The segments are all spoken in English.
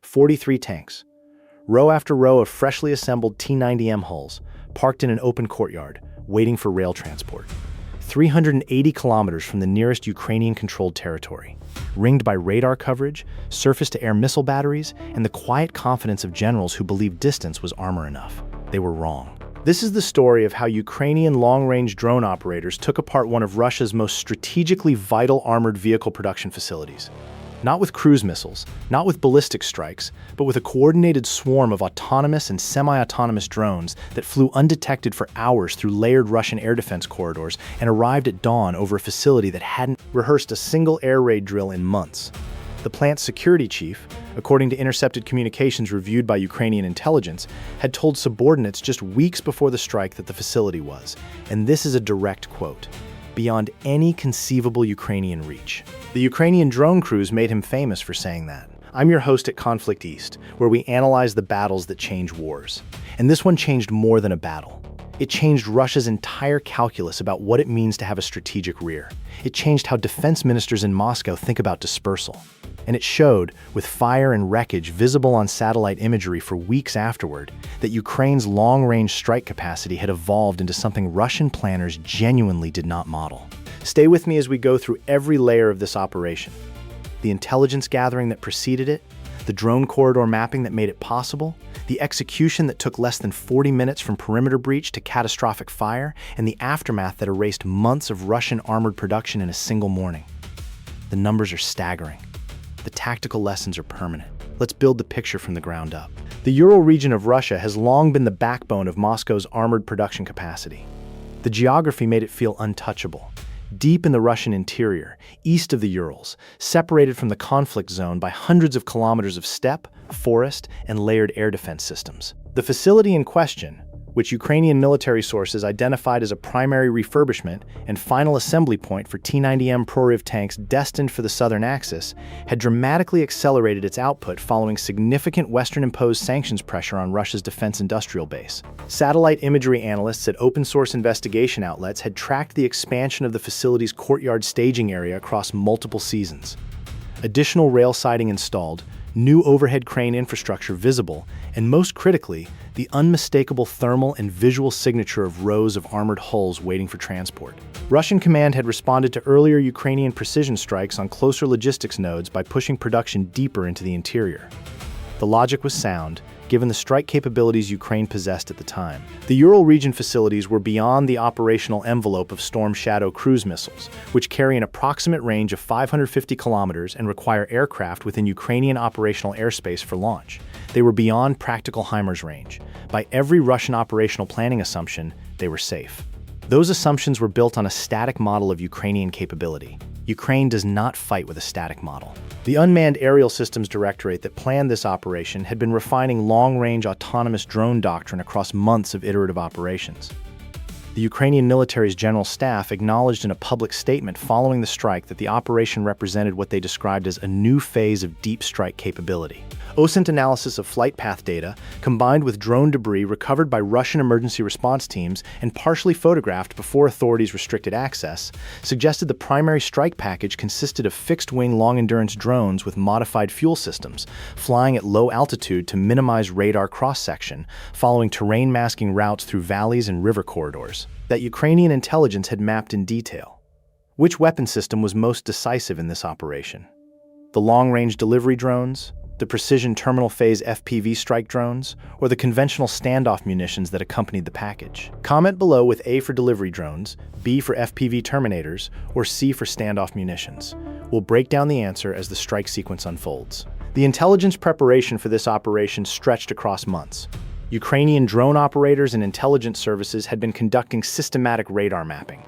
43 tanks, row after row of freshly assembled T-90M hulls, parked in an open courtyard, waiting for rail transport. 380 kilometers from the nearest Ukrainian-controlled territory, ringed by radar coverage, surface-to-air missile batteries, and the quiet confidence of generals who believed distance was armor enough. They were wrong. This is the story of how Ukrainian long-range drone operators took apart one of Russia's most strategically vital armored vehicle production facilities. Not with cruise missiles, not with ballistic strikes, but with a coordinated swarm of autonomous and semi-autonomous drones that flew undetected for hours through layered Russian air defense corridors and arrived at dawn over a facility that hadn't rehearsed a single air raid drill in months. The plant's security chief, according to intercepted communications reviewed by Ukrainian intelligence, had told subordinates just weeks before the strike that the facility was, and this is a direct quote, beyond any conceivable Ukrainian reach. The Ukrainian drone crews made him famous for saying that. I'm your host at Conflict East, where we analyze the battles that change wars. And this one changed more than a battle. It changed Russia's entire calculus about what it means to have a strategic rear. It changed how defense ministers in Moscow think about dispersal. And it showed, with fire and wreckage visible on satellite imagery for weeks afterward, that Ukraine's long-range strike capacity had evolved into something Russian planners genuinely did not model. Stay with me as we go through every layer of this operation. The intelligence gathering that preceded it, the drone corridor mapping that made it possible, the execution that took less than 40 minutes from perimeter breach to catastrophic fire, and the aftermath that erased months of Russian armored production in a single morning. The numbers are staggering. The tactical lessons are permanent. Let's build the picture from the ground up. The Ural region of Russia has long been the backbone of Moscow's armored production capacity. The geography made it feel untouchable. Deep in the Russian interior, east of the Urals, separated from the conflict zone by hundreds of kilometers of steppe, forest, and layered air defense systems. The facility in question, which Ukrainian military sources identified as a primary refurbishment and final assembly point for T-90M Proryv tanks destined for the southern axis, had dramatically accelerated its output following significant Western-imposed sanctions pressure on Russia's defense industrial base. Satellite imagery analysts at open-source investigation outlets had tracked the expansion of the facility's courtyard staging area across multiple seasons. Additional rail siding installed, new overhead crane infrastructure visible, and most critically, the unmistakable thermal and visual signature of rows of armored hulls waiting for transport. Russian command had responded to earlier Ukrainian precision strikes on closer logistics nodes by pushing production deeper into the interior. The logic was sound, given the strike capabilities Ukraine possessed at the time. The Ural-region facilities were beyond the operational envelope of Storm Shadow cruise missiles, which carry an approximate range of 550 kilometers and require aircraft within Ukrainian operational airspace for launch. They were beyond practical HIMARS range. By every Russian operational planning assumption, they were safe. Those assumptions were built on a static model of Ukrainian capability. Ukraine does not fight with a static model. The Unmanned Aerial Systems Directorate that planned this operation had been refining long-range autonomous drone doctrine across months of iterative operations. The Ukrainian military's general staff acknowledged in a public statement following the strike that the operation represented what they described as a new phase of deep strike capability. OSINT analysis of flight path data, combined with drone debris recovered by Russian emergency response teams and partially photographed before authorities restricted access, suggested the primary strike package consisted of fixed-wing long-endurance drones with modified fuel systems, flying at low altitude to minimize radar cross-section, following terrain-masking routes through valleys and river corridors that Ukrainian intelligence had mapped in detail. Which weapon system was most decisive in this operation? The long-range delivery drones, the precision terminal phase FPV strike drones, or the conventional standoff munitions that accompanied the package? Comment below with A for delivery drones, B for FPV terminators, or C for standoff munitions. We'll break down the answer as the strike sequence unfolds. The intelligence preparation for this operation stretched across months. Ukrainian drone operators and intelligence services had been conducting systematic radar mapping,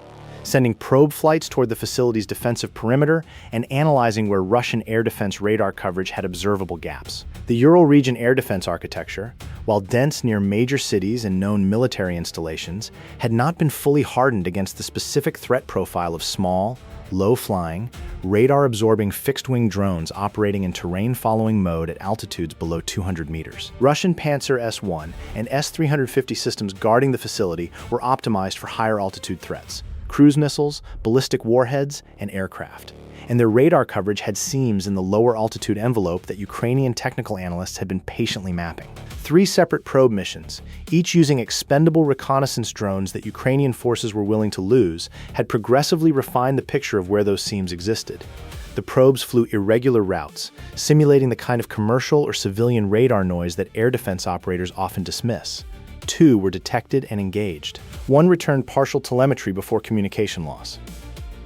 sending probe flights toward the facility's defensive perimeter and analyzing where Russian air defense radar coverage had observable gaps. The Ural region air defense architecture, while dense near major cities and known military installations, had not been fully hardened against the specific threat profile of small, low-flying, radar-absorbing fixed-wing drones operating in terrain-following mode at altitudes below 200 meters. Russian Panzer S-1 and S-350 systems guarding the facility were optimized for higher altitude threats. cruise missiles, ballistic warheads, and aircraft. And their radar coverage had seams in the lower altitude envelope that Ukrainian technical analysts had been patiently mapping. 3 separate probe missions, each using expendable reconnaissance drones that Ukrainian forces were willing to lose, had progressively refined the picture of where those seams existed. The probes flew irregular routes, simulating the kind of commercial or civilian radar noise that air defense operators often dismiss. 2 were detected and engaged. 1 returned partial telemetry before communication loss.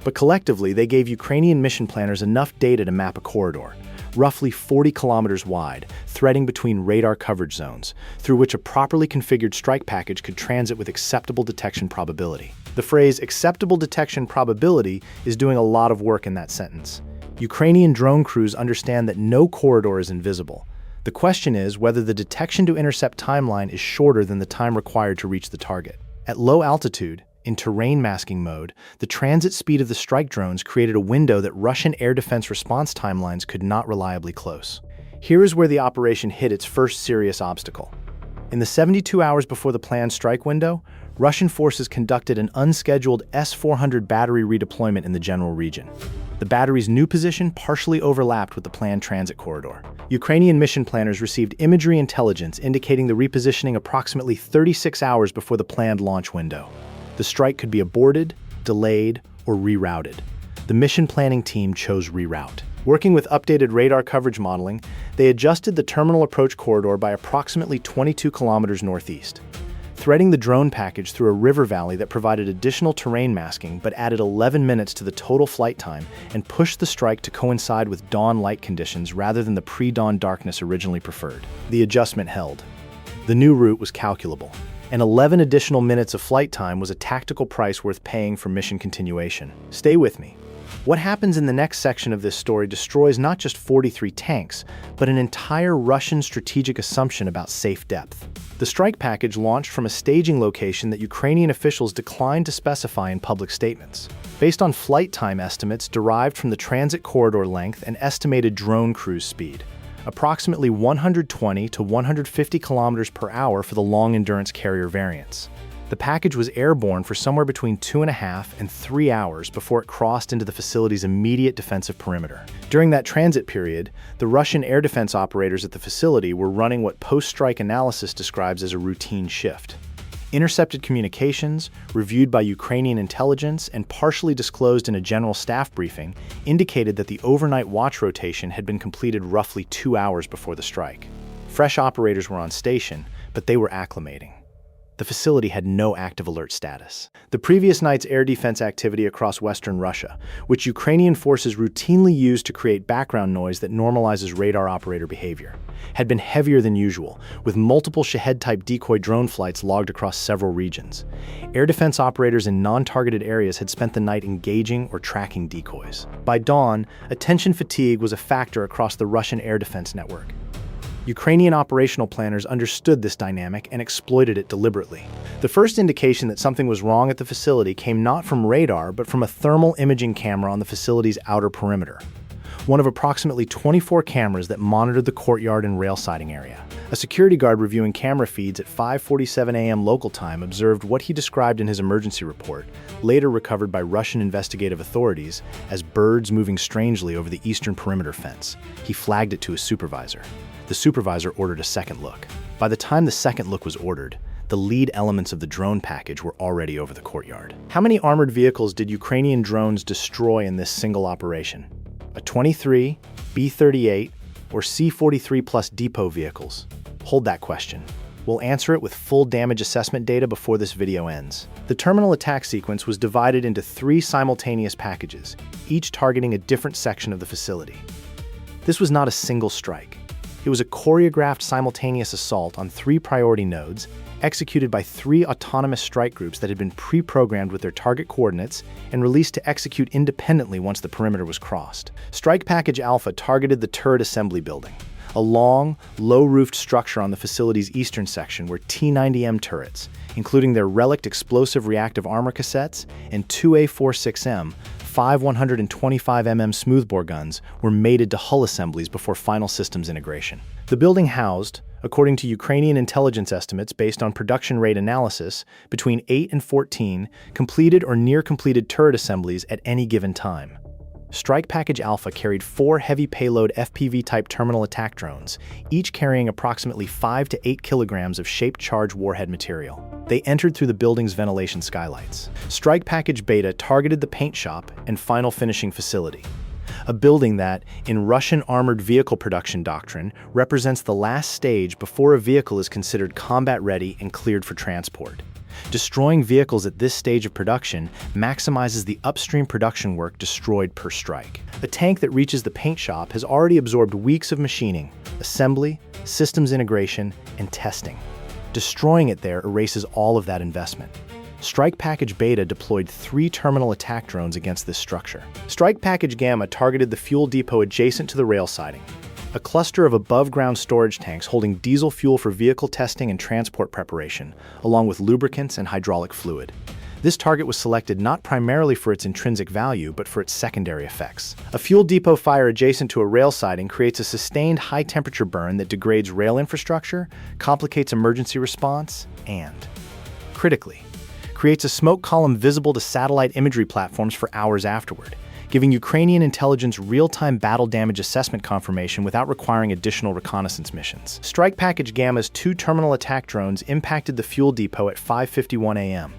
But collectively, they gave Ukrainian mission planners enough data to map a corridor, roughly 40 kilometers wide, threading between radar coverage zones, through which a properly configured strike package could transit with acceptable detection probability. The phrase acceptable detection probability is doing a lot of work in that sentence. Ukrainian drone crews understand that no corridor is invisible. The question is whether the detection to intercept timeline is shorter than the time required to reach the target. At low altitude, in terrain masking mode, the transit speed of the strike drones created a window that Russian air defense response timelines could not reliably close. Here is where the operation hit its first serious obstacle. In the 72 hours before the planned strike window, Russian forces conducted an unscheduled S-400 battery redeployment in the general region. The battery's new position partially overlapped with the planned transit corridor. Ukrainian mission planners received imagery intelligence indicating the repositioning approximately 36 hours before the planned launch window. The strike could be aborted, delayed, or rerouted. The mission planning team chose reroute. Working with updated radar coverage modeling, they adjusted the terminal approach corridor by approximately 22 kilometers northeast, threading the drone package through a river valley that provided additional terrain masking but added 11 minutes to the total flight time and pushed the strike to coincide with dawn light conditions rather than the pre-dawn darkness originally preferred. The adjustment held. The new route was calculable, and 11 additional minutes of flight time was a tactical price worth paying for mission continuation. Stay with me. What happens in the next section of this story destroys not just 43 tanks, but an entire Russian strategic assumption about safe depth. The strike package launched from a staging location that Ukrainian officials declined to specify in public statements. Based on flight time estimates derived from the transit corridor length and estimated drone cruise speed, approximately 120 to 150 kilometers per hour for the long-endurance carrier variants. The package was airborne for somewhere between 2.5 and 3 hours before it crossed into the facility's immediate defensive perimeter. During that transit period, the Russian air defense operators at the facility were running what post-strike analysis describes as a routine shift. Intercepted communications, reviewed by Ukrainian intelligence and partially disclosed in a general staff briefing, indicated that the overnight watch rotation had been completed roughly 2 hours before the strike. Fresh operators were on station, but they were acclimating. The facility had no active alert status. The previous night's air defense activity across western Russia, which Ukrainian forces routinely used to create background noise that normalizes radar operator behavior, had been heavier than usual, with multiple Shahed-type decoy drone flights logged across several regions. Air defense operators in non-targeted areas had spent the night engaging or tracking decoys. By dawn, attention fatigue was a factor across the Russian air defense network. Ukrainian operational planners understood this dynamic and exploited it deliberately. The first indication that something was wrong at the facility came not from radar, but from a thermal imaging camera on the facility's outer perimeter, one of approximately 24 cameras that monitored the courtyard and rail siding area. A security guard reviewing camera feeds at 5:47 a.m. local time observed what he described in his emergency report, later recovered by Russian investigative authorities, as birds moving strangely over the eastern perimeter fence. He flagged it to his supervisor. The supervisor ordered a second look. By the time the second look was ordered, the lead elements of the drone package were already over the courtyard. How many armored vehicles did Ukrainian drones destroy in this single operation? A 23, B-38, or C-43 plus depot vehicles? Hold that question. We'll answer it with full damage assessment data before this video ends. The terminal attack sequence was divided into 3 simultaneous packages, each targeting a different section of the facility. This was not a single strike. It was a choreographed simultaneous assault on 3 priority nodes, executed by 3 autonomous strike groups that had been pre-programmed with their target coordinates and released to execute independently once the perimeter was crossed. Strike Package Alpha targeted the turret assembly building, a long, low-roofed structure on the facility's eastern section where T-90M turrets, including their relict explosive reactive armor cassettes and 2 A46M, 5 125mm smoothbore guns, were mated to hull assemblies before final systems integration. The building housed, According to Ukrainian intelligence estimates based on production rate analysis, between 8 and 14 completed or near-completed turret assemblies at any given time. Strike Package Alpha carried 4 heavy payload FPV-type terminal attack drones, each carrying approximately 5 to 8 kilograms of shaped charge warhead material. They entered through the building's ventilation skylights. Strike Package Beta targeted the paint shop and final finishing facility, a building that, in Russian armored vehicle production doctrine, represents the last stage before a vehicle is considered combat-ready and cleared for transport. Destroying vehicles at this stage of production maximizes the upstream production work destroyed per strike. A tank that reaches the paint shop has already absorbed weeks of machining, assembly, systems integration, and testing. Destroying it there erases all of that investment. Strike Package Beta deployed 3 terminal attack drones against this structure. Strike Package Gamma targeted the fuel depot adjacent to the rail siding, a cluster of above-ground storage tanks holding diesel fuel for vehicle testing and transport preparation, along with lubricants and hydraulic fluid. This target was selected not primarily for its intrinsic value, but for its secondary effects. A fuel depot fire adjacent to a rail siding creates a sustained high-temperature burn that degrades rail infrastructure, complicates emergency response, and, critically, creates a smoke column visible to satellite imagery platforms for hours afterward, giving Ukrainian intelligence real-time battle damage assessment confirmation without requiring additional reconnaissance missions. Strike Package Gamma's 2 terminal attack drones impacted the fuel depot at 5:51 a.m.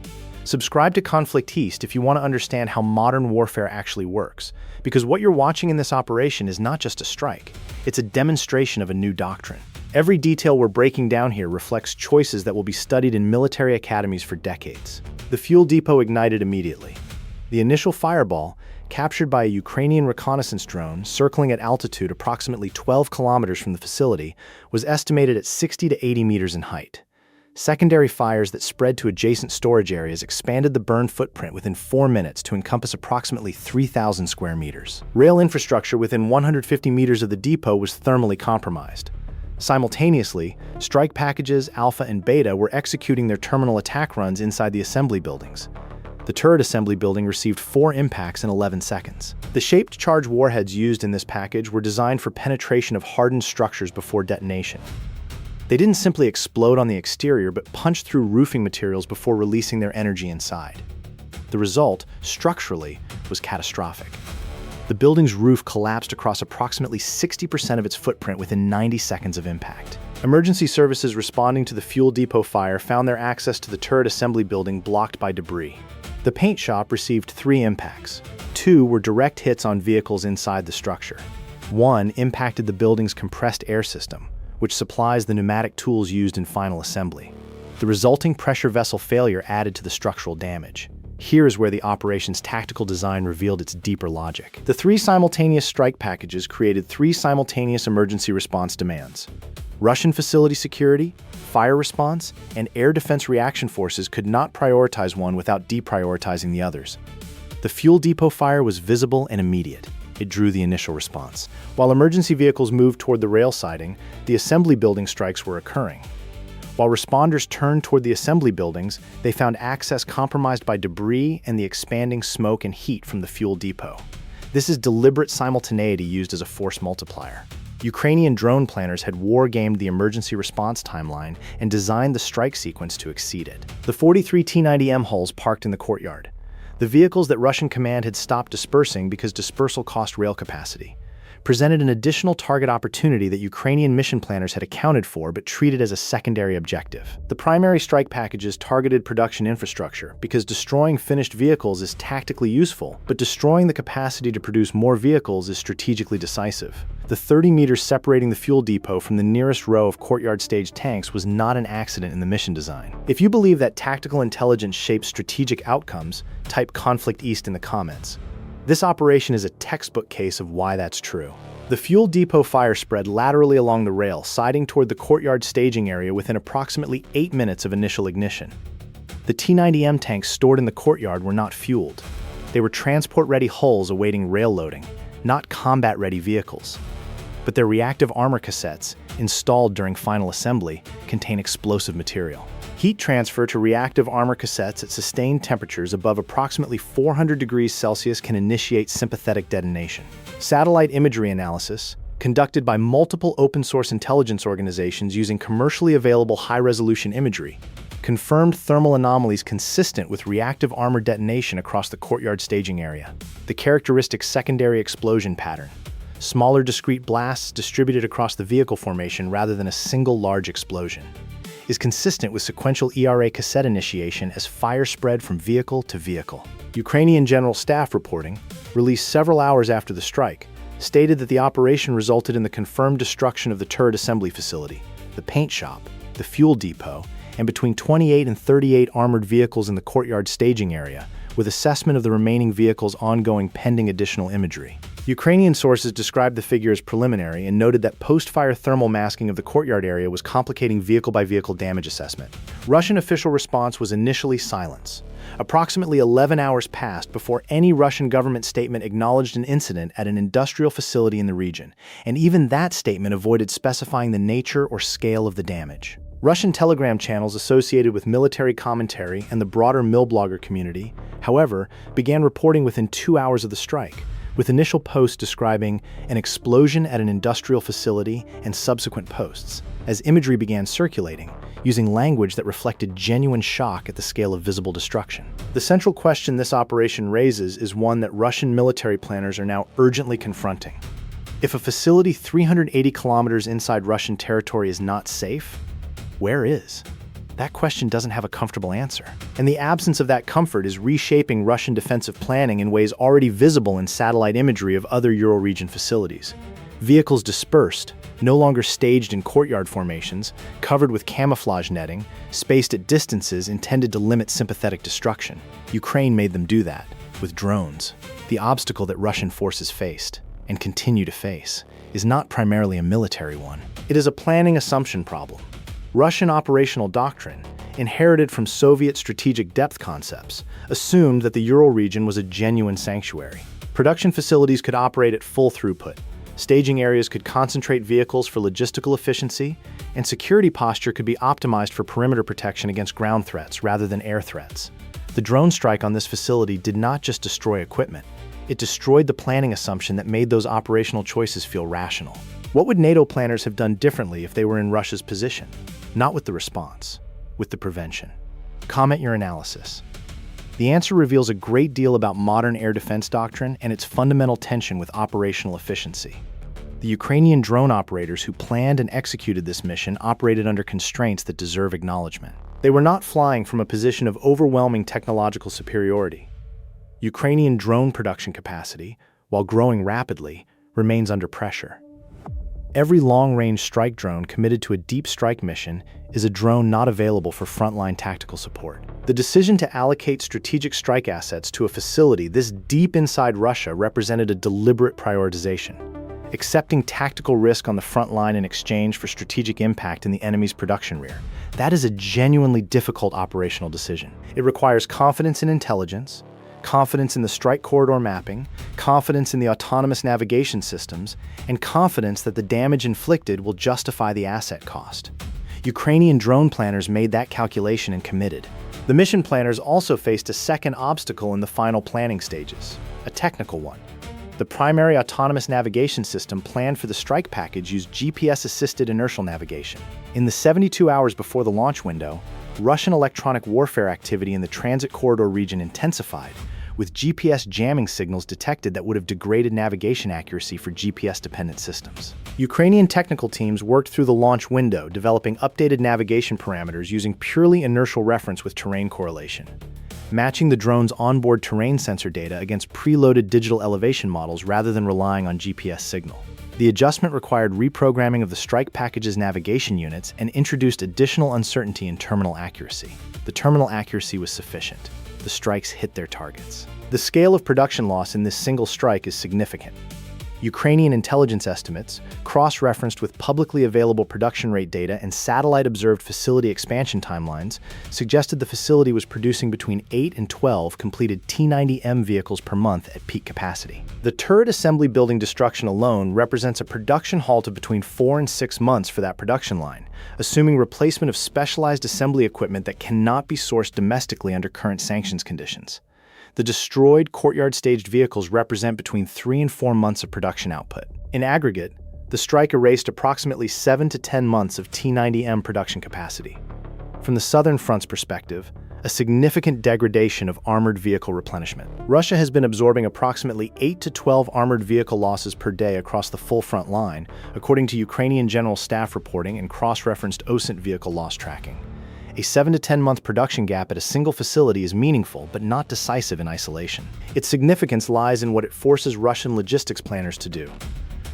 Subscribe to Conflict East if you want to understand how modern warfare actually works, because what you're watching in this operation is not just a strike, it's a demonstration of a new doctrine. Every detail we're breaking down here reflects choices that will be studied in military academies for decades. The fuel depot ignited immediately. The initial fireball, captured by a Ukrainian reconnaissance drone circling at altitude approximately 12 kilometers from the facility, was estimated at 60 to 80 meters in height. Secondary fires that spread to adjacent storage areas expanded the burn footprint within 4 minutes to encompass approximately 3,000 square meters. Rail infrastructure within 150 meters of the depot was thermally compromised. Simultaneously, strike packages Alpha and Beta were executing their terminal attack runs inside the assembly buildings. The turret assembly building received 4 impacts in 11 seconds. The shaped charge warheads used in this package were designed for penetration of hardened structures before detonation. They didn't simply explode on the exterior, but punched through roofing materials before releasing their energy inside. The result, structurally, was catastrophic. The building's roof collapsed across approximately 60% of its footprint within 90 seconds of impact. Emergency services responding to the fuel depot fire found their access to the turret assembly building blocked by debris. The paint shop received 3 impacts. 2 were direct hits on vehicles inside the structure. 1 impacted the building's compressed air system, which supplies the pneumatic tools used in final assembly. The resulting pressure vessel failure added to the structural damage. Here is where the operation's tactical design revealed its deeper logic. The 3 simultaneous strike packages created 3 simultaneous emergency response demands. Russian facility security, fire response, and air defense reaction forces could not prioritize one without deprioritizing the others. The fuel depot fire was visible and immediate. It drew the initial response. While emergency vehicles moved toward the rail siding, the assembly building strikes were occurring. While responders turned toward the assembly buildings, they found access compromised by debris and the expanding smoke and heat from the fuel depot. This is deliberate simultaneity used as a force multiplier. Ukrainian drone planners had war-gamed the emergency response timeline and designed the strike sequence to exceed it. The 43 T-90M hulls parked in the courtyard, the vehicles that Russian command had stopped dispersing because dispersal cost rail capacity, presented an additional target opportunity that Ukrainian mission planners had accounted for but treated as a secondary objective. The primary strike packages targeted production infrastructure because destroying finished vehicles is tactically useful, but destroying the capacity to produce more vehicles is strategically decisive. The 30 meters separating the fuel depot from the nearest row of Courtyard stage tanks was not an accident in the mission design. If you believe that tactical intelligence shapes strategic outcomes, type Conflict East in the comments. This operation is a textbook case of why that's true. The fuel depot fire spread laterally along the rail, siding toward the Courtyard staging area within approximately 8 minutes of initial ignition. The T-90M tanks stored in the courtyard were not fueled. They were transport-ready hulls awaiting rail loading, not combat-ready vehicles. But their reactive armor cassettes, installed during final assembly, contain explosive material. Heat transfer to reactive armor cassettes at sustained temperatures above approximately 400 degrees Celsius can initiate sympathetic detonation. Satellite imagery analysis, conducted by multiple open-source intelligence organizations using commercially available high-resolution imagery, confirmed thermal anomalies consistent with reactive armor detonation across the Courtyard staging area. The characteristic secondary explosion pattern, smaller discrete blasts distributed across the vehicle formation rather than a single large explosion, is consistent with sequential ERA cassette initiation as fire spread from vehicle to vehicle. Ukrainian General Staff reporting, released several hours after the strike, stated that the operation resulted in the confirmed destruction of the turret assembly facility, the paint shop, the fuel depot, and between 28 and 38 armored vehicles in the Courtyard staging area, with assessment of the remaining vehicles ongoing pending additional imagery. Ukrainian sources described the figure as preliminary and noted that post-fire thermal masking of the Courtyard area was complicating vehicle-by-vehicle damage assessment. Russian official response was initially silence. Approximately 11 hours passed before any Russian government statement acknowledged an incident at an industrial facility in the region, and even that statement avoided specifying the nature or scale of the damage. Russian Telegram channels associated with military commentary and the broader Millblogger community, however, began reporting within 2 hours of the strike, with initial posts describing an explosion at an industrial facility and subsequent posts, as imagery began circulating, using language that reflected genuine shock at the scale of visible destruction. The central question this operation raises is one that Russian military planners are now urgently confronting. If a facility 380 kilometers inside Russian territory is not safe, where is? That question doesn't have a comfortable answer. And the absence of that comfort is reshaping Russian defensive planning in ways already visible in satellite imagery of other Ural-region facilities. Vehicles dispersed, no longer staged in courtyard formations, covered with camouflage netting, spaced at distances intended to limit sympathetic destruction. Ukraine made them do that, with drones. The obstacle that Russian forces faced, and continue to face, is not primarily a military one. It is a planning assumption problem. Russian operational doctrine, inherited from Soviet strategic depth concepts, assumed that the Ural region was a genuine sanctuary. Production facilities could operate at full throughput, staging areas could concentrate vehicles for logistical efficiency, and security posture could be optimized for perimeter protection against ground threats rather than air threats. The drone strike on this facility did not just destroy equipment, it destroyed the planning assumption that made those operational choices feel rational. What would NATO planners have done differently if they were in Russia's position? Not with the response, with the prevention. Comment your analysis. The answer reveals a great deal about modern air defense doctrine and its fundamental tension with operational efficiency. The Ukrainian drone operators who planned and executed this mission operated under constraints that deserve acknowledgement. They were not flying from a position of overwhelming technological superiority. Ukrainian drone production capacity, while growing rapidly, remains under pressure. Every long-range strike drone committed to a deep strike mission is a drone not available for frontline tactical support. The decision to allocate strategic strike assets to a facility this deep inside Russia represented a deliberate prioritization, accepting tactical risk on the front line in exchange for strategic impact in the enemy's production rear. That is a genuinely difficult operational decision. It requires confidence in intelligence, confidence in the strike corridor mapping, confidence in the autonomous navigation systems, and confidence that the damage inflicted will justify the asset cost. Ukrainian drone planners made that calculation and committed. The mission planners also faced a second obstacle in the final planning stages, a technical one. The primary autonomous navigation system planned for the strike package used GPS-assisted inertial navigation. In the 72 hours before the launch window, Russian electronic warfare activity in the transit corridor region intensified, with GPS jamming signals detected that would have degraded navigation accuracy for GPS-dependent systems. Ukrainian technical teams worked through the launch window, developing updated navigation parameters using purely inertial reference with terrain correlation, matching the drone's onboard terrain sensor data against preloaded digital elevation models rather than relying on GPS signal. The adjustment required reprogramming of the strike package's navigation units and introduced additional uncertainty in terminal accuracy. The terminal accuracy was sufficient. The strikes hit their targets. The scale of production loss in this single strike is significant. Ukrainian intelligence estimates, cross-referenced with publicly available production rate data and satellite-observed facility expansion timelines, suggested the facility was producing between 8 and 12 completed T-90M vehicles per month at peak capacity. The turret assembly building destruction alone represents a production halt of between 4 and 6 months for that production line, assuming replacement of specialized assembly equipment that cannot be sourced domestically under current sanctions conditions. The destroyed courtyard staged vehicles represent between 3 and 4 months of production output. In aggregate, The strike erased approximately 7 to 10 months of T-90M production capacity. From the Southern Front's perspective, a significant degradation of armored vehicle replenishment. Russia has been absorbing approximately 8 to 12 armored vehicle losses per day across the full front line, according to Ukrainian General Staff reporting and cross-referenced OSINT vehicle loss tracking. A 7 to 10 month production gap at a single facility is meaningful but not decisive in isolation. Its significance lies in what it forces Russian logistics planners to do: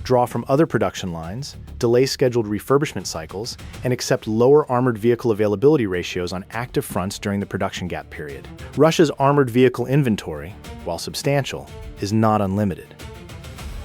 draw from other production lines, delay scheduled refurbishment cycles, and accept lower armored vehicle availability ratios on active fronts during the production gap period. Russia's armored vehicle inventory, while substantial, is not unlimited.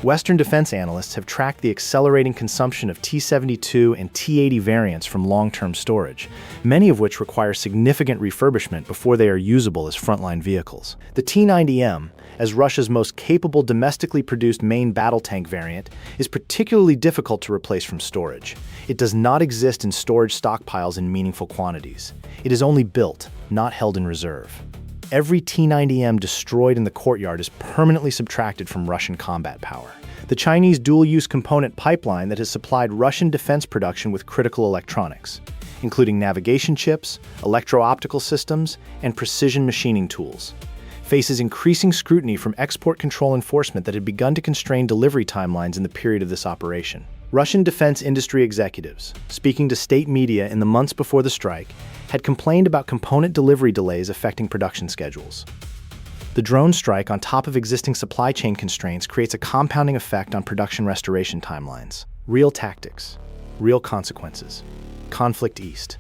Western defense analysts have tracked the accelerating consumption of T-72 and T-80 variants from long-term storage, many of which require significant refurbishment before they are usable as frontline vehicles. The T-90M, as Russia's most capable domestically produced main battle tank variant, is particularly difficult to replace from storage. It does not exist in storage stockpiles in meaningful quantities. It is only built, not held in reserve. Every T-90M destroyed in the Courtyard is permanently subtracted from Russian combat power. The Chinese dual-use component pipeline that has supplied Russian defense production with critical electronics, including navigation chips, electro-optical systems, and precision machining tools, faces increasing scrutiny from export control enforcement that had begun to constrain delivery timelines in the period of this operation. Russian defense industry executives, speaking to state media in the months before the strike, had complained about component delivery delays affecting production schedules. The drone strike, on top of existing supply chain constraints, creates a compounding effect on production restoration timelines. Real tactics, real consequences. Conflict East.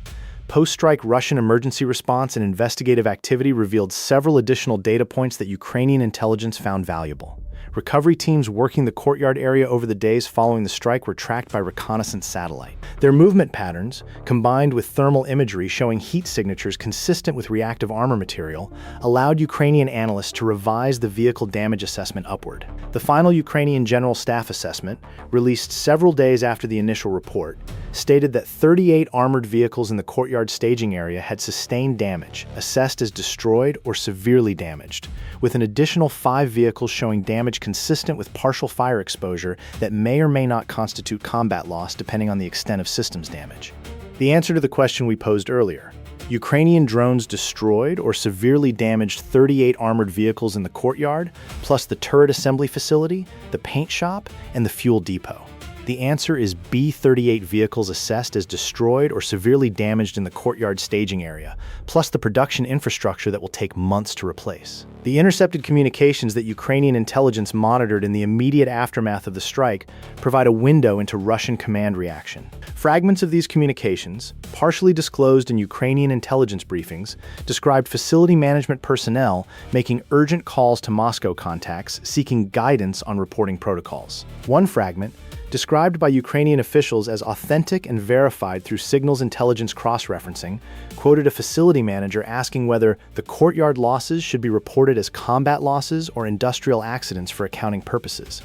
Post-strike Russian emergency response and investigative activity revealed several additional data points that Ukrainian intelligence found valuable. Recovery teams working the Courtyard area over the days following the strike were tracked by reconnaissance satellite. Their movement patterns, combined with thermal imagery showing heat signatures consistent with reactive armor material, allowed Ukrainian analysts to revise the vehicle damage assessment upward. The final Ukrainian General Staff assessment, released several days after the initial report, stated that 38 armored vehicles in the Courtyard staging area had sustained damage, assessed as destroyed or severely damaged, with an additional 5 vehicles showing damage consistent with partial fire exposure that may or may not constitute combat loss depending on the extent of systems damage. The answer to the question we posed earlier: Ukrainian drones destroyed or severely damaged 38 armored vehicles in the Courtyard, plus the turret assembly facility, the paint shop, and the fuel depot. The answer is B-38 vehicles assessed as destroyed or severely damaged in the Courtyard staging area, plus the production infrastructure that will take months to replace. The intercepted communications that Ukrainian intelligence monitored in the immediate aftermath of the strike provide a window into Russian command reaction. Fragments of these communications, partially disclosed in Ukrainian intelligence briefings, described facility management personnel making urgent calls to Moscow contacts seeking guidance on reporting protocols. One fragment, described by Ukrainian officials as authentic and verified through signals intelligence cross-referencing, quoted a facility manager asking whether the Courtyard losses should be reported as combat losses or industrial accidents for accounting purposes.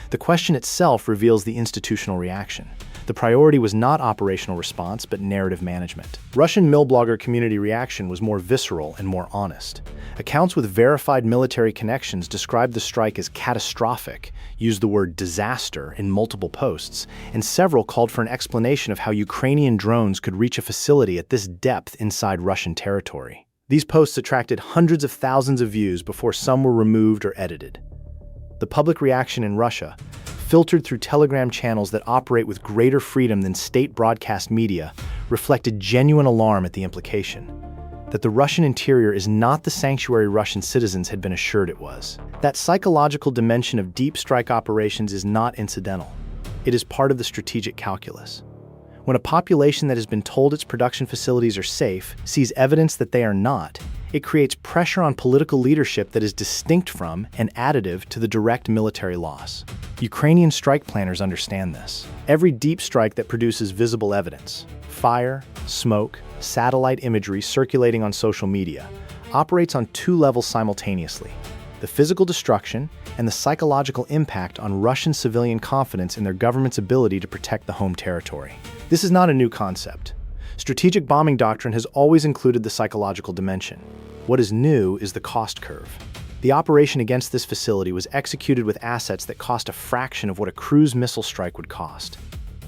The question itself reveals the institutional reaction. The priority was not operational response, but narrative management. Russian Millblogger community reaction was more visceral and more honest. Accounts with verified military connections described the strike as catastrophic, used the word disaster in multiple posts, and several called for an explanation of how Ukrainian drones could reach a facility at this depth inside Russian territory. These posts attracted hundreds of thousands of views before some were removed or edited. The public reaction in Russia, filtered through Telegram channels that operate with greater freedom than state broadcast media, reflected genuine alarm at the implication that the Russian interior is not the sanctuary Russian citizens had been assured it was. That psychological dimension of deep strike operations is not incidental. It is part of the strategic calculus. When a population that has been told its production facilities are safe sees evidence that they are not, it creates pressure on political leadership that is distinct from and additive to the direct military loss. Ukrainian strike planners understand this. Every deep strike that produces visible evidence, fire, smoke, satellite imagery circulating on social media, operates on 2 levels simultaneously: the physical destruction and the psychological impact on Russian civilian confidence in their government's ability to protect the home territory. This is not a new concept. Strategic bombing doctrine has always included the psychological dimension. What is new is the cost curve. The operation against this facility was executed with assets that cost a fraction of what a cruise missile strike would cost.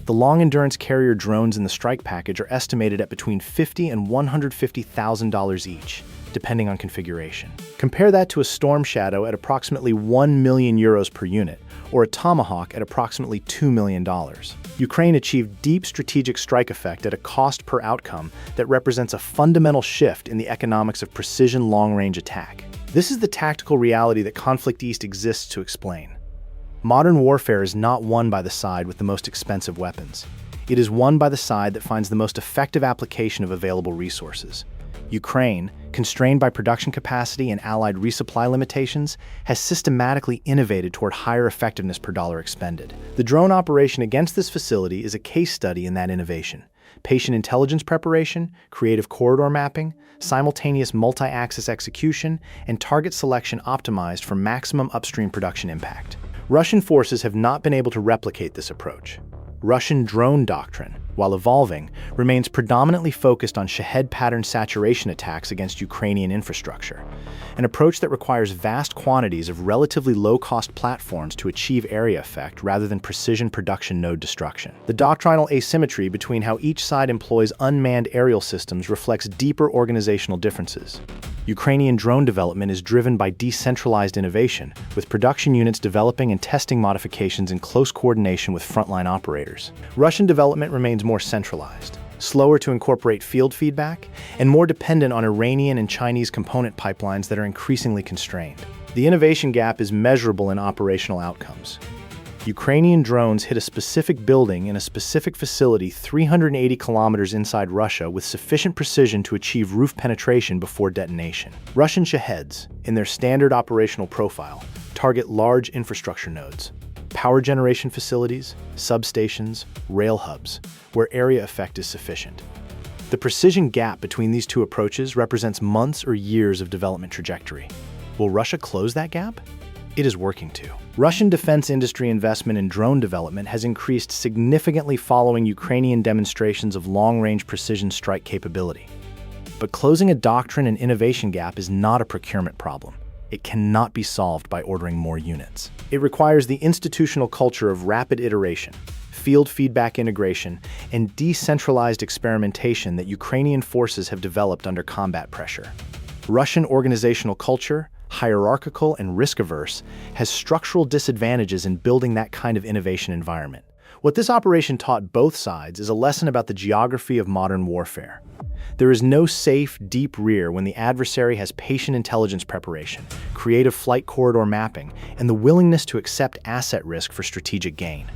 The long-endurance carrier drones in the strike package are estimated at between $50,000 and $150,000 each, depending on configuration. Compare that to a Storm Shadow at approximately €1 million per unit, or a Tomahawk at approximately $2 million. Ukraine achieved deep strategic strike effect at a cost per outcome that represents a fundamental shift in the economics of precision long-range attack. This is the tactical reality that Conflict East exists to explain. Modern warfare is not won by the side with the most expensive weapons. It is won by the side that finds the most effective application of available resources. Ukraine, constrained by production capacity and allied resupply limitations, has systematically innovated toward higher effectiveness per dollar expended. The drone operation against this facility is a case study in that innovation. Patient intelligence preparation, creative corridor mapping, simultaneous multi-axis execution, and target selection optimized for maximum upstream production impact. Russian forces have not been able to replicate this approach. Russian drone doctrine, while evolving, remains predominantly focused on Shahed pattern saturation attacks against Ukrainian infrastructure, an approach that requires vast quantities of relatively low-cost platforms to achieve area effect rather than precision production node destruction. The doctrinal asymmetry between how each side employs unmanned aerial systems reflects deeper organizational differences. Ukrainian drone development is driven by decentralized innovation, with production units developing and testing modifications in close coordination with frontline operators. Russian development remains more centralized, slower to incorporate field feedback, and more dependent on Iranian and Chinese component pipelines that are increasingly constrained. The innovation gap is measurable in operational outcomes. Ukrainian drones hit a specific building in a specific facility 380 kilometers inside Russia with sufficient precision to achieve roof penetration before detonation. Russian Shaheds, in their standard operational profile, target large infrastructure nodes, power generation facilities, substations, rail hubs, where area effect is sufficient. The precision gap between these two approaches represents months or years of development trajectory. Will Russia close that gap? It is working to. Russian defense industry investment in drone development has increased significantly following Ukrainian demonstrations of long-range precision strike capability. But closing a doctrine and innovation gap is not a procurement problem. It cannot be solved by ordering more units. It requires the institutional culture of rapid iteration, field feedback integration, and decentralized experimentation that Ukrainian forces have developed under combat pressure. Russian organizational culture, hierarchical and risk-averse, has structural disadvantages in building that kind of innovation environment. What this operation taught both sides is a lesson about the geography of modern warfare. There is no safe, deep rear when the adversary has patient intelligence preparation, creative flight corridor mapping, and the willingness to accept asset risk for strategic gain.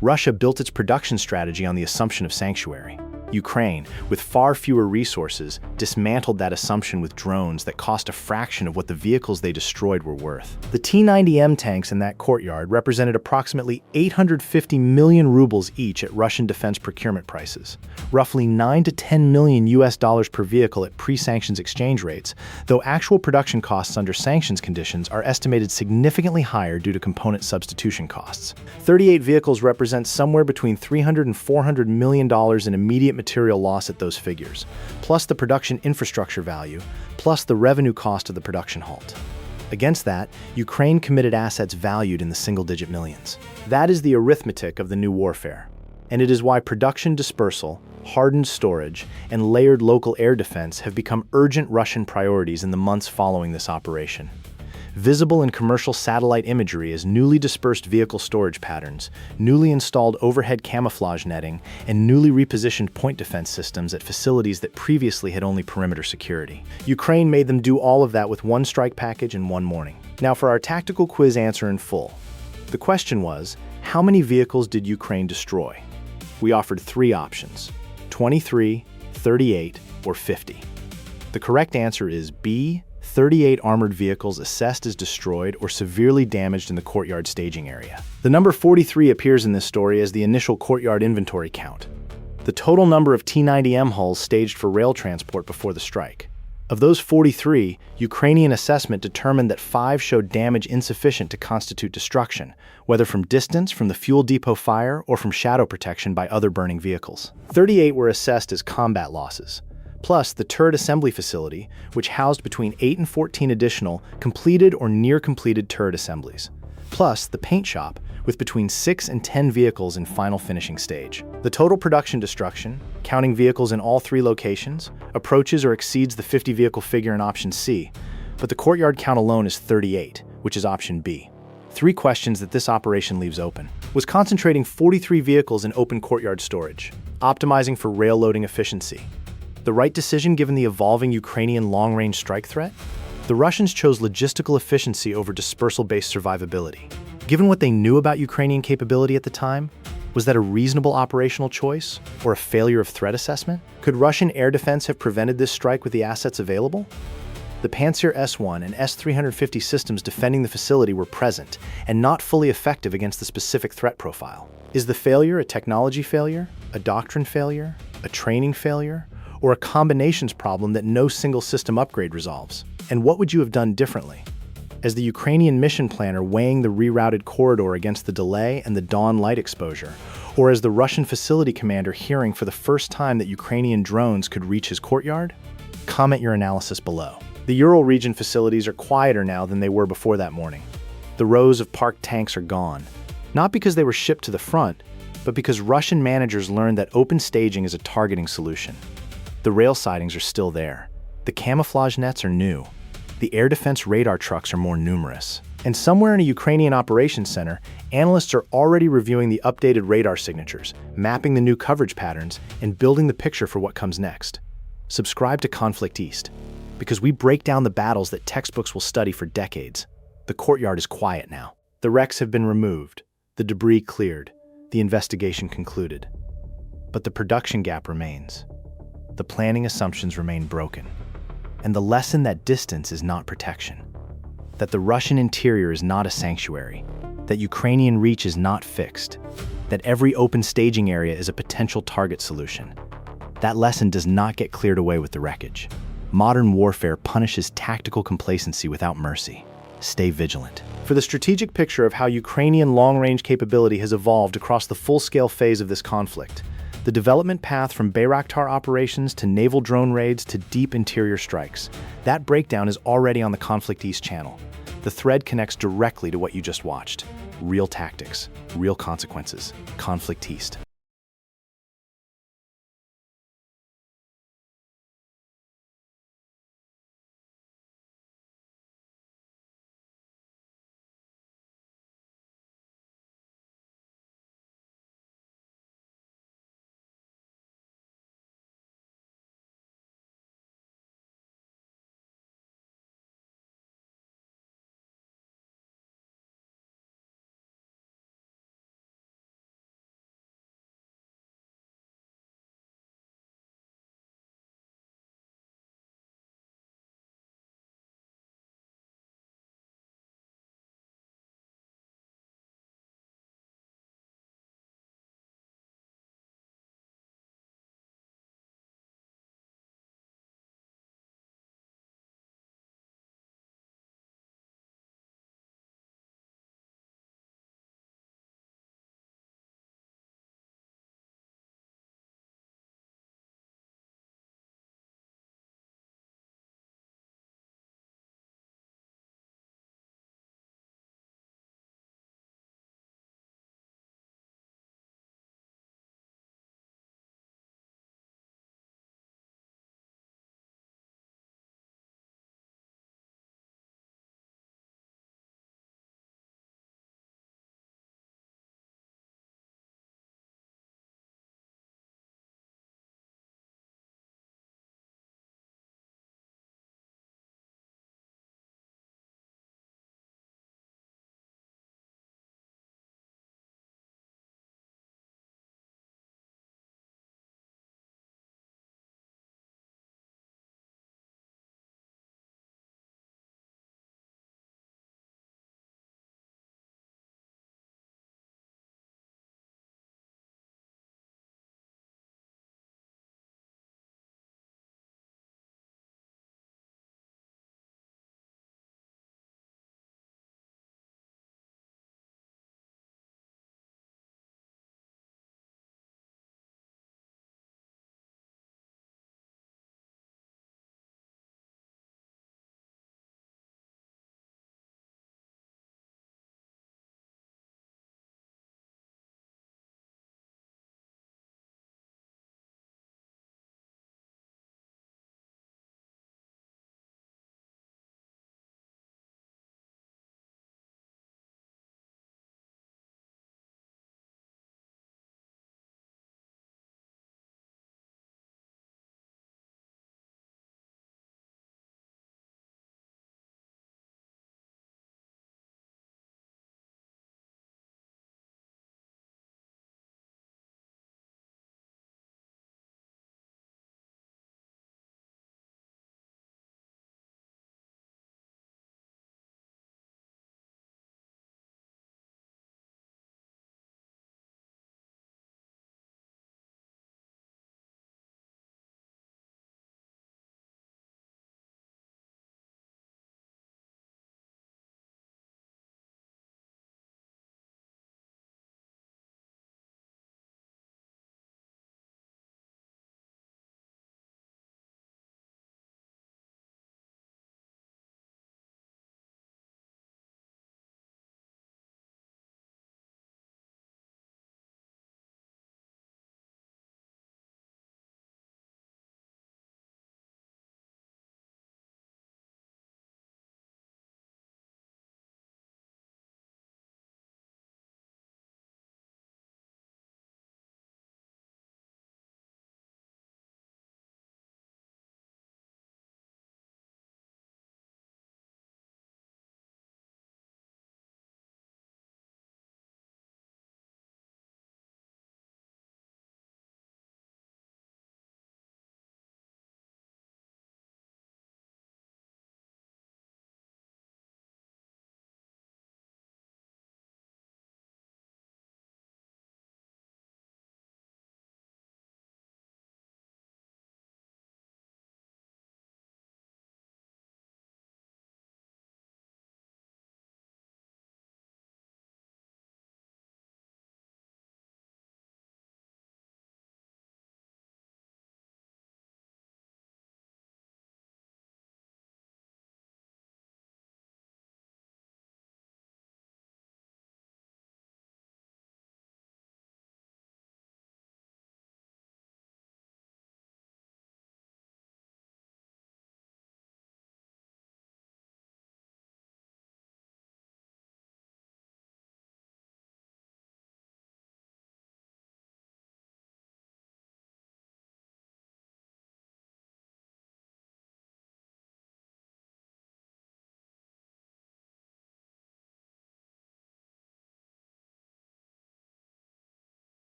Russia built its production strategy on the assumption of sanctuary. Ukraine, with far fewer resources, dismantled that assumption with drones that cost a fraction of what the vehicles they destroyed were worth. The T-90M tanks in that courtyard represented approximately 850 million rubles each at Russian defense procurement prices, roughly $9 to $10 million per vehicle at pre-sanctions exchange rates, though actual production costs under sanctions conditions are estimated significantly higher due to component substitution costs. 38 vehicles represent somewhere between $300 and $400 million in immediate material loss at those figures, plus the production infrastructure value, plus the revenue cost of the production halt. Against that, Ukraine committed assets valued in the single-digit millions. That is the arithmetic of the new warfare, and it is why production dispersal, hardened storage, and layered local air defense have become urgent Russian priorities in the months following this operation. Visible in commercial satellite imagery as newly dispersed vehicle storage patterns, newly installed overhead camouflage netting, and newly repositioned point defense systems at facilities that previously had only perimeter security. Ukraine made them do all of that with one strike package in one morning. Now for our tactical quiz answer in full. The question was, how many vehicles did Ukraine destroy? We offered 3 options: 23, 38, or 50. The correct answer is B, 38 armored vehicles assessed as destroyed or severely damaged in the Courtyard staging area. The number 43 appears in this story as the initial Courtyard inventory count, the total number of T-90M hulls staged for rail transport before the strike. Of those 43, Ukrainian assessment determined that 5 showed damage insufficient to constitute destruction, whether from distance from the fuel depot fire or from shadow protection by other burning vehicles. 38 were assessed as combat losses, plus the turret assembly facility, which housed between 8 and 14 additional completed or near-completed turret assemblies, plus the paint shop, with between 6 and 10 vehicles in final finishing stage. The total production destruction, counting vehicles in all 3 locations, approaches or exceeds the 50-vehicle figure in option C, but the Courtyard count alone is 38, which is option B. 3 questions that this operation leaves open. Was concentrating 43 vehicles in open Courtyard storage, optimizing for rail loading efficiency the right decision given the evolving Ukrainian long-range strike threat? The Russians chose logistical efficiency over dispersal-based survivability. Given what they knew about Ukrainian capability at the time, was that a reasonable operational choice or a failure of threat assessment? Could Russian air defense have prevented this strike with the assets available? The Pantsir S-1 and S-350 systems defending the facility were present and not fully effective against the specific threat profile. Is the failure a technology failure, a doctrine failure, a training failure, or a combinations problem that no single system upgrade resolves? And what would you have done differently? As the Ukrainian mission planner weighing the rerouted corridor against the delay and the dawn light exposure, or as the Russian facility commander hearing for the first time that Ukrainian drones could reach his courtyard? Comment your analysis below. The Ural-region facilities are quieter now than they were before that morning. The rows of parked tanks are gone, not because they were shipped to the front, but because Russian managers learned that open staging is a targeting solution. The rail sidings are still there. The camouflage nets are new. The air defense radar trucks are more numerous. And somewhere in a Ukrainian operations center, analysts are already reviewing the updated radar signatures, mapping the new coverage patterns, and building the picture for what comes next. Subscribe to Conflict East, because we break down the battles that textbooks will study for decades. The Courtyard is quiet now. The wrecks have been removed, the debris cleared, the investigation concluded. But the production gap remains. The planning assumptions remain broken. And the lesson that distance is not protection. That the Russian interior is not a sanctuary. That Ukrainian reach is not fixed. That every open staging area is a potential target solution. That lesson does not get cleared away with the wreckage. Modern warfare punishes tactical complacency without mercy. Stay vigilant. For the strategic picture of how Ukrainian long-range capability has evolved across the full-scale phase of this conflict, the development path from Bayraktar operations to naval drone raids to deep interior strikes, that breakdown is already on the Conflict East channel. The thread connects directly to what you just watched. Real tactics, real consequences. Conflict East.